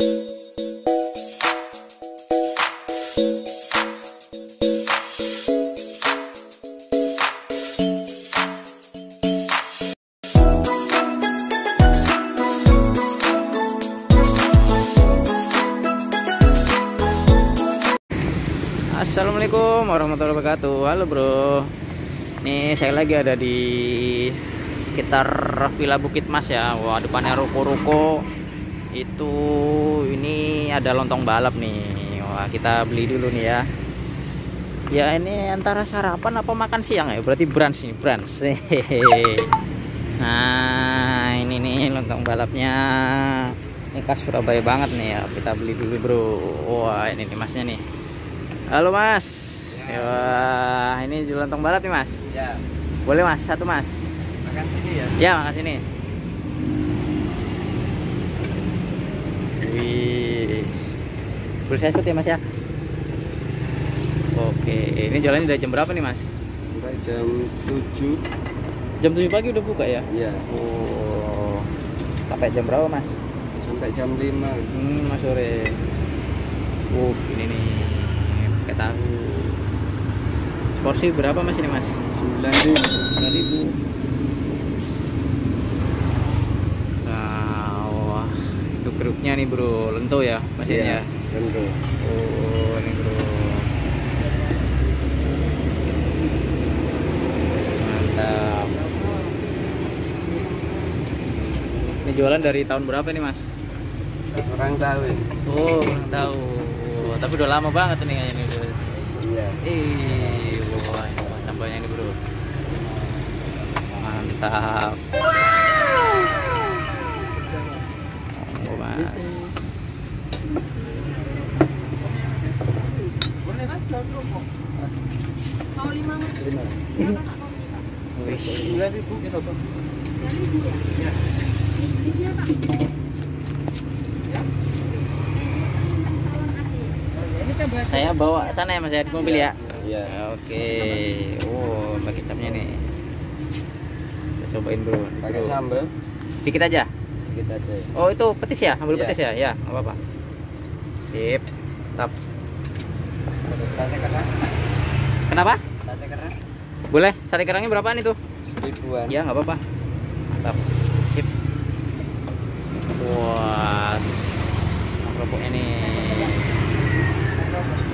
Assalamualaikum warahmatullahi wabarakatuh. Halo bro, nih saya lagi ada di sekitar Villa Bukit Mas ya. Wah, depannya ruko-ruko itu. Ini ada lontong balap nih. Wah, kita beli dulu nih ya. Ya ini antara sarapan apa makan siang ya, berarti brunch nih, brunch. Nah ini nih lontong balapnya. Ini khas Surabaya banget nih ya. Kita beli dulu bro. Wah ini nih masnya nih. Halo mas ya. Wah ini jual lontong balap nih mas ya. Boleh mas, satu mas. Makan sini ya? Ya makan sini. Wih, boleh saya shoot ya mas ya? Oke, ini jualannya dari jam berapa nih mas? Sampai jam 7. Jam 7 pagi udah buka ya? Iya. Oh, sampai jam berapa mas? Sampai jam 5. Mas sore. Ini nih pakai tahu. Porsi berapa mas ini mas? 9.000. Nah, wah, itu kerupnya nih bro, lento ya masnya? Iya, lento. Oh ini bro, mantap. Ini jualan dari tahun berapa nih mas? Kurang tahu ya. Oh kurang tahu, tapi udah lama banget nih kayaknya nih bro. Iya. Wah, tambahnya ini bro, mantap. Oh mas, Mau 5 mas? 5. wih, 9.000 ya sobat. saya bawa sana ya mas ya, di mobil ya? Iya. Oke. Oh pakai capnya nih, kita cobain bro. Pakai sambal Sedikit aja. sedikit aja. Oh itu petis ya, ambil Iya. petis ya? Ya nggak apa-apa. Sip, tap. Sate kerang. Kenapa? Sate kerang. Boleh, sate kerangnya berapaan itu? 1000-an. Ya nggak apa-apa. Mantap. Sip. Wah, kerupuknya nih.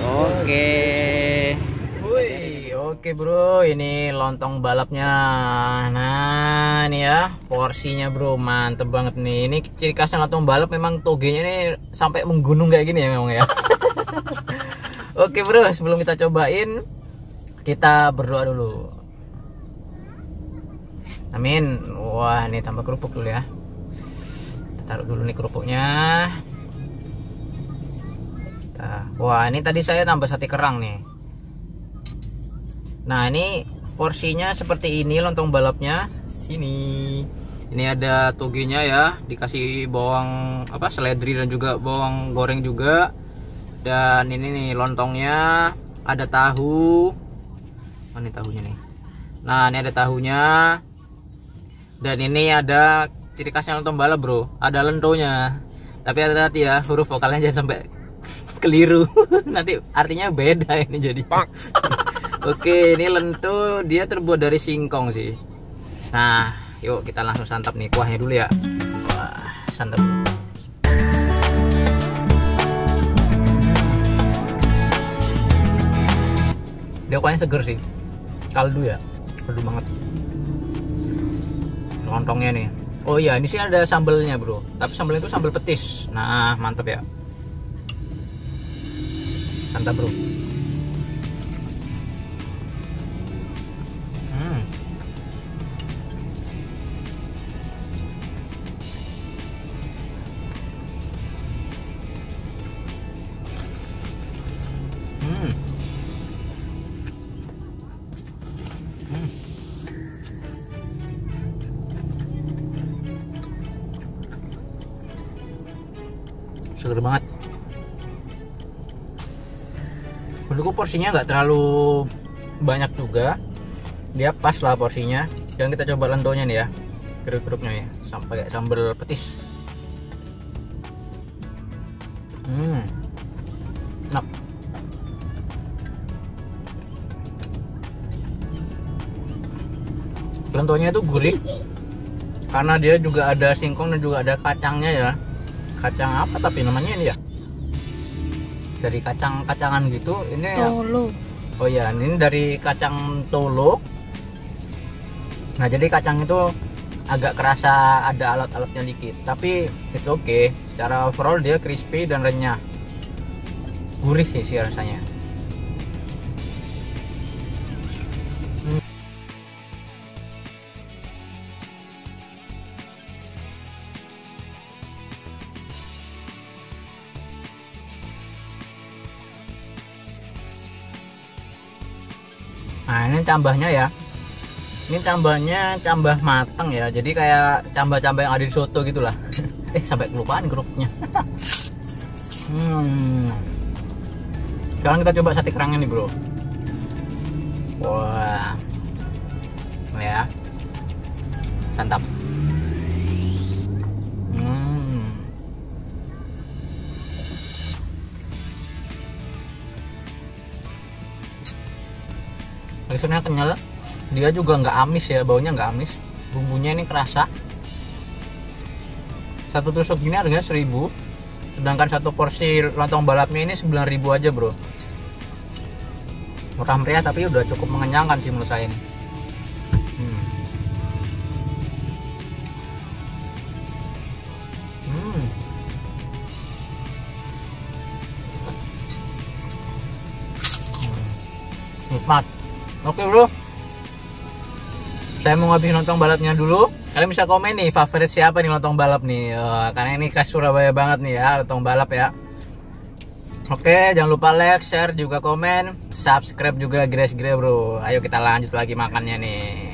Oke. Oke bro, ini lontong balapnya. Nah ini ya porsinya bro, mantep banget nih. Ini ciri khasnya lontong balap, memang togenya ini sampai menggunung kayak gini ya memang ya. Oke bro, sebelum kita cobain, kita berdoa dulu. Amin. Wah ini tambah kerupuk dulu ya. Kita taruh dulu nih kerupuknya. Wah ini tadi saya tambah sate kerang nih. Nah ini porsinya seperti ini lontong balapnya. Sini. Ini ada togenya ya, dikasih bawang apa seledri dan juga bawang goreng juga. Dan ini nih lontongnya, ada tahu. Mana tahunya nih? Nah ini ada tahunya. Dan ini ada ciri khasnya lontong balap bro, ada lentonya. Tapi hati-hati ya, huruf vokalnya jangan sampai keliru. Nanti artinya beda ini jadi. Oke, ini lento, dia terbuat dari singkong sih. Nah, yuk kita langsung santap nih kuahnya dulu ya. Wah, santap. Dia kuahnya seger sih. Kaldu ya, kaldu banget. Lontongnya nih. Oh iya, ini sih ada sambelnya bro. Tapi sambelnya itu sambal petis. Nah, mantap ya. Santap bro. Seger banget. Menurutku porsinya nggak terlalu banyak juga, dia pas lah porsinya. Dan kita coba lentonya nih ya, kerupuknya ya, sampai kayak sambal petis. Enak. Lentonya itu gurih karena dia juga ada singkong dan juga ada kacangnya ya. Kacang apa tapi namanya ini ya? Dari kacang-kacangan gitu. Ini Tolo. oh ya, ini dari kacang tolo. Nah, jadi kacang itu agak kerasa ada alat-alatnya dikit, tapi it's okay. Secara overall dia crispy dan renyah. Gurih sih rasanya. Nah, ini tambahnya ya. Ini tambahnya tambah mateng ya. Jadi kayak tambah-tambah yang ada di soto gitulah. Sampai kelupaan kerupuknya. Sekarang kita coba sate kerangnya nih, bro. Wah. Ya. Santap. Teksturnya kenyal, dia juga nggak amis ya, baunya nggak amis, bumbunya ini kerasa. Satu tusuk gini harganya 1.000, sedangkan satu porsi lontong balapnya ini 9.000 aja, bro. Murah meriah tapi udah cukup mengenyangkan sih menurut saya ini. Nikmat. Oke, bro, saya mau ngabisin lontong balapnya dulu. Kalian bisa komen nih favorit siapa nih lontong balap nih. Karena ini khas Surabaya banget nih ya, lontong balap ya. Oke, jangan lupa like, share, juga komen, subscribe juga, bro. Ayo kita lanjut lagi makannya nih.